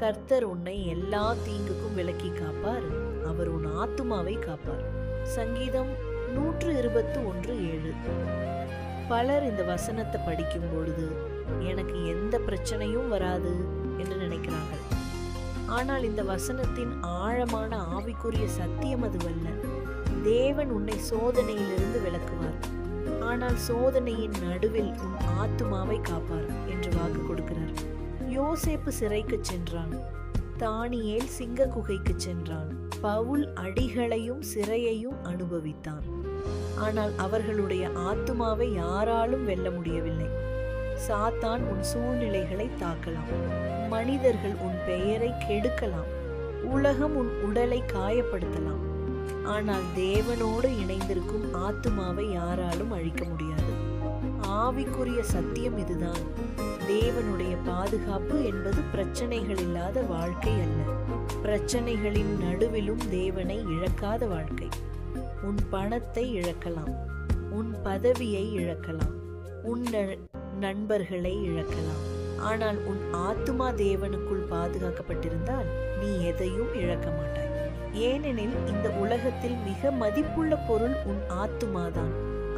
கர்த்தர் உன்னை எல்லா தீங்குக்கும் விலக்கி காப்பார். அவர் உன் ஆத்துமாவை காப்பார். சங்கீதம் 121:7. பலர் இந்த வசனத்தை படிக்கும் பொழுது எனக்கு எந்த பிரச்சனையும் வராது என்று நினைக்கிறார்கள். ஆனால் இந்த வசனத்தின் ஆழமான ஆவிக்குரிய சத்தியம் அதுவல்ல. தேவன் உன்னை சோதனையிலிருந்து விலக்குவார், ஆனால் சோதனையின் நடுவில் உன் ஆத்துமாவை காப்பார் என்று வாக்கு கொடுக்கிறார். யோசேப்பு சிறைக்கு சென்றான், தானியேல் சிங்க குகைக்கு சென்றான், பவுல் அடிகளையும் சிறையையும் அனுபவித்தான். ஆனால் அவர்களுடைய ஆத்துமாவை யாராலும் வெல்ல முடியவில்லை. சாத்தான் உன் சூழ்நிலைகளை தாக்கலாம், மனிதர்கள் உன் பெயரை கெடுக்கலாம், உலகம் உன் உடலை காயப்படுத்தலாம். ஆனால் தேவனோடு இணைந்திருக்கும் ஆத்துமாவை யாராலும் அழிக்க முடியாது. ஆவிக்குரிய சத்தியம் இதுதான். தேவனுடைய பாதுகாப்பு என்பது பிரச்சனைகள் இல்லாத வாழ்க்கை அல்ல, பிரச்சனைகளின் நடுவிலும் தேவனை இழக்காத வாழ்க்கை. உன் பணத்தை இழக்கலாம், உன் பதவியை இழக்கலாம், உன் நண்பர்களை இழக்கலாம். ஆனால் உன் ஆத்துமா தேவனுக்குள் பாதுகாக்கப்பட்டிருந்தால் நீ எதையும் இழக்க மாட்டாய். ஏனெனில் இந்த உலகத்தில் மிக மதிப்புள்ள பொருள் உன் ஆத்துமாதான்.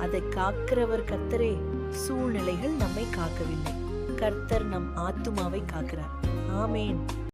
அதை காக்கிறவர் கர்த்தரே. சூழ்நிலைகள் நம்மை காக்கவில்லை, கர்த்தர் நம் ஆத்துமாவை காக்கிறார். ஆமேன்.